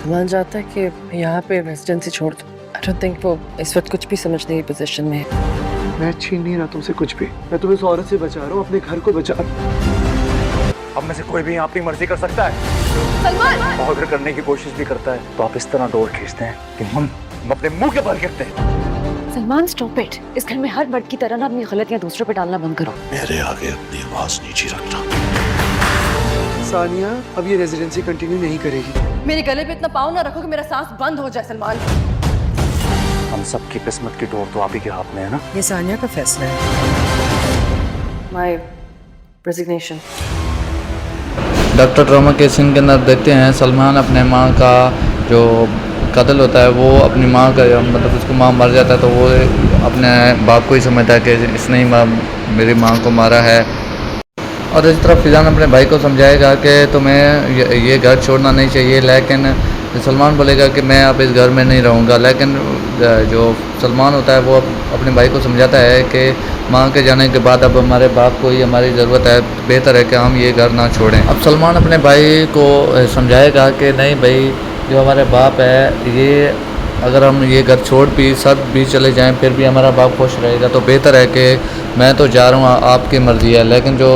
सलमान चाहता है कि यहाँ पे रेजिडेंसी छोड़ दो। आई डोंट थिंक वो इस वक्त कुछ भी समझने की पोजीशन में है। मैं छीन नहीं रहा तुमसे कुछ भी, मैं तुम्हें इस औरत से बचा रहा हूँ, अपने घर को बचा रहा हूँ। अब में से कोई भी अपनी मर्जी कर सकता है। सलमान! और अगर करने की कोशिश भी करता है तो आप इस तरह डोर खींचते हैं कि हम अपने मुंह के बल गिरते हैं। Salman stop it. इस घर में हर मर्द की तरह ना अपनी गलतियां दूसरों पे डालना बंद करो। मेरे आगे अपनी आवाज नीचे रखना। सानिया अब ये रेजिडेंसी कंटिन्यू नहीं करेगी। मेरे गले पे इतना पाँव ना रखो कि मेरा सांस बंद हो जाए। सलमान, हम सबकी किस्मत की डोर तो आप ही के हाथ में है ना। ये सानिया का फैसला है। My resignation. डॉक्टर ट्रॉमा के सीन के अंदर देखते हैं सलमान अपने माँ का जो कत्ल होता है वो अपनी माँ का मतलब उसको माँ मर जाता है तो वो अपने बाप को ही समझता है कि इसने ही मेरी माँ को मारा है। और इस तरफ फिजान अपने भाई को समझाएगा कि तुम्हें ये घर छोड़ना नहीं चाहिए, लेकिन सलमान बोलेगा कि मैं अब इस घर में नहीं रहूँगा। लेकिन जो सलमान होता है वो अपने भाई को समझाता है कि माँ के जाने के बाद अब हमारे बाप को ही हमारी ज़रूरत है, बेहतर है कि हम ये घर ना छोड़ें। अब सलमान अपने भाई को समझाएगा कि नहीं भाई, जो हमारे बाप है ये अगर हम ये घर छोड़ भी सब भी चले जाएं फिर भी हमारा बाप खुश रहेगा, तो बेहतर है कि मैं तो जा रहा हूँ, आपकी मर्ज़ी है। लेकिन जो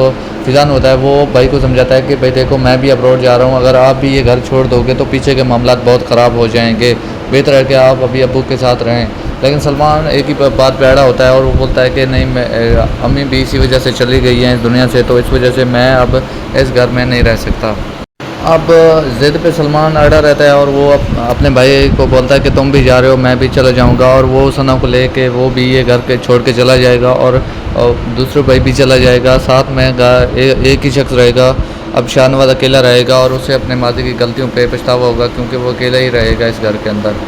फिजान होता है वो भाई को समझाता है कि भाई देखो मैं भी अब्रॉड जा रहा हूँ, अगर आप भी ये घर छोड़ दोगे तो पीछे के मामला बहुत ख़राब हो जाएंगे, बेहतर है कि आप अभी अब्बू के साथ रहें। लेकिन सलमान एक ही बात पे अड़ा होता है और वो बोलता है कि नहीं, मैं अम्मी भी इसी वजह से चली गई हैं इस दुनिया से, तो इस वजह से मैं अब इस घर में नहीं रह सकता। अब ज़िद पे सलमान अड़ा रहता है और वो अपने भाई को बोलता है कि तुम भी जा रहे हो, मैं भी चला जाऊंगा। और वो सना को लेके वो भी ये घर के छोड़ के चला जाएगा और दूसरे भाई भी चला जाएगा। साथ में एक ही शख्स रहेगा, अब शाहनवाज अकेला रहेगा और उसे अपने माजी की गलतियों पे पछतावा होगा क्योंकि वो अकेला ही रहेगा इस घर के अंदर।